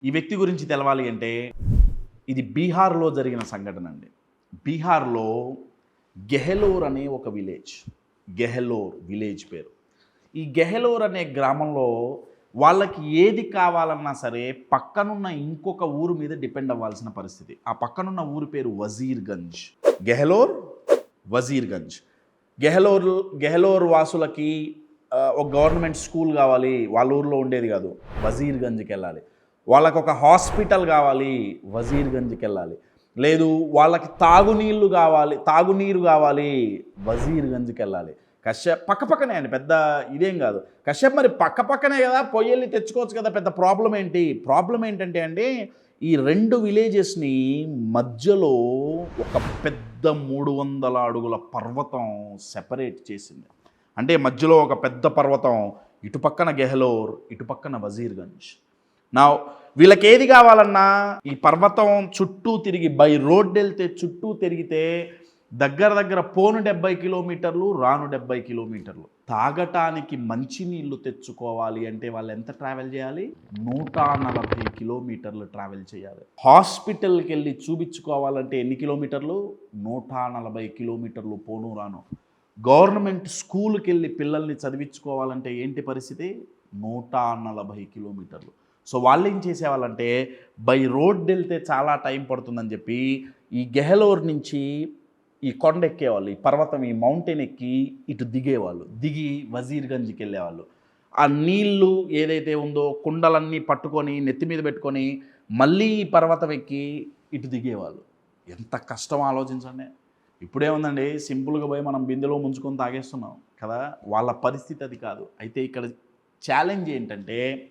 ఈ వ్యక్తి గురించి తెలవాలి అంటే ఇది బీహార్లో జరిగిన సంఘటన అండి. బీహార్లో గెహలోర్ అనే ఒక విలేజ్. గెహలోర్ విలేజ్ పేరు. ఈ గెహలోర్ అనే గ్రామంలో వాళ్ళకి ఏది కావాలన్నా సరే పక్కనున్న ఇంకొక ఊరు మీద డిపెండ్ అవ్వాల్సిన పరిస్థితి. ఆ పక్కనున్న ఊరి పేరు వజీర్గంజ్. గెహలోర్, వజీర్గంజ్. గెహలోర్ వాసులకి ఒక గవర్నమెంట్ స్కూల్ కావాలి, వాళ్ళ ఊర్లో ఉండేది కాదు, వజీర్గంజ్కి వెళ్ళాలి. వాళ్ళకు ఒక హాస్పిటల్ కావాలి, వజీర్గంజ్కి వెళ్ళాలి. లేదు వాళ్ళకి తాగునీరు కావాలి, వజీర్గంజ్కి వెళ్ళాలి. కశ్యప్ పక్కనే అండి, పెద్ద ఇదేం కాదు. కశ్యప్ మరి పక్కనే కదా, పొయ్యి తెచ్చుకోవచ్చు కదా, పెద్ద ప్రాబ్లం ఏంటి? ప్రాబ్లం ఏంటంటే అండి, ఈ రెండు విలేజెస్ని మధ్యలో ఒక పెద్ద 300 అడుగుల పర్వతం సెపరేట్ చేసింది. అంటే మధ్యలో ఒక పెద్ద పర్వతం, ఇటు పక్కన గెహలోర్, ఇటు పక్కన వజీర్గంజ్. నా వీళ్ళకి ఏది కావాలన్నా ఈ పర్వతం చుట్టూ తిరిగి బై రోడ్ వెళ్తే చుట్టూ తిరిగితే దగ్గర పోను 70 కిలోమీటర్లు, రాను 70 కిలోమీటర్లు. తాగటానికి మంచినీళ్ళు తెచ్చుకోవాలి అంటే వాళ్ళు ఎంత ట్రావెల్ చేయాలి? 140 కిలోమీటర్లు ట్రావెల్ చేయాలి. హాస్పిటల్కి వెళ్ళి చూపించుకోవాలంటే ఎన్ని కిలోమీటర్లు? 140 కిలోమీటర్లు పోను రాను. గవర్నమెంట్ స్కూల్కి వెళ్ళి పిల్లల్ని చదివించుకోవాలంటే ఏంటి పరిస్థితి? 140 కిలోమీటర్లు. సో వాళ్ళు ఏం చేసేవాళ్ళంటే బై రోడ్ వెళ్తే చాలా టైం పడుతుందని చెప్పి ఈ గెహలోర్ నుంచి ఈ కొండ ఎక్కేవాళ్ళు, ఈ పర్వతం, ఈ మౌంటైన్ ఎక్కి ఇటు దిగేవాళ్ళు, దిగి వజీర్గంజ్కి వెళ్ళేవాళ్ళు. ఆ నీళ్లు ఏదైతే ఉందో కుండలన్నీ పట్టుకొని నెత్తి మీద పెట్టుకొని మళ్ళీ ఈ పర్వతం ఎక్కి ఇటు దిగేవాళ్ళు. ఎంత కష్టం ఆలోచించండి. ఇప్పుడేముందండి, సింపుల్గా పోయి మనం బిందెలో ముంచుకొని తాగేస్తున్నాం కదా. వాళ్ళ పరిస్థితి అది కాదు. అయితే ఇక్కడ ఛాలెంజ్ ఏంటంటే